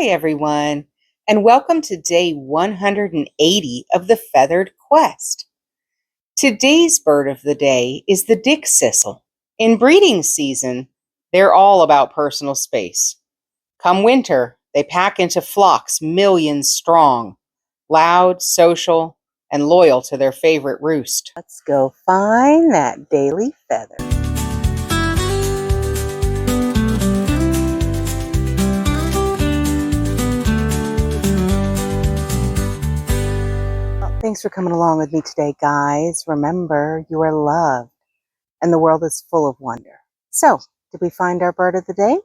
everyone, and welcome to day 180 of the Feathered Quest. Today's bird of the day is the Dickcissel. In breeding season, they're all about personal space. Come winter, they pack into flocks millions strong, loud, social, and loyal to their favorite roost. Let's go find that daily feather. Thanks for coming along with me today, guys. Remember, you are loved, and the world is full of wonder. So, did we find our bird of the day?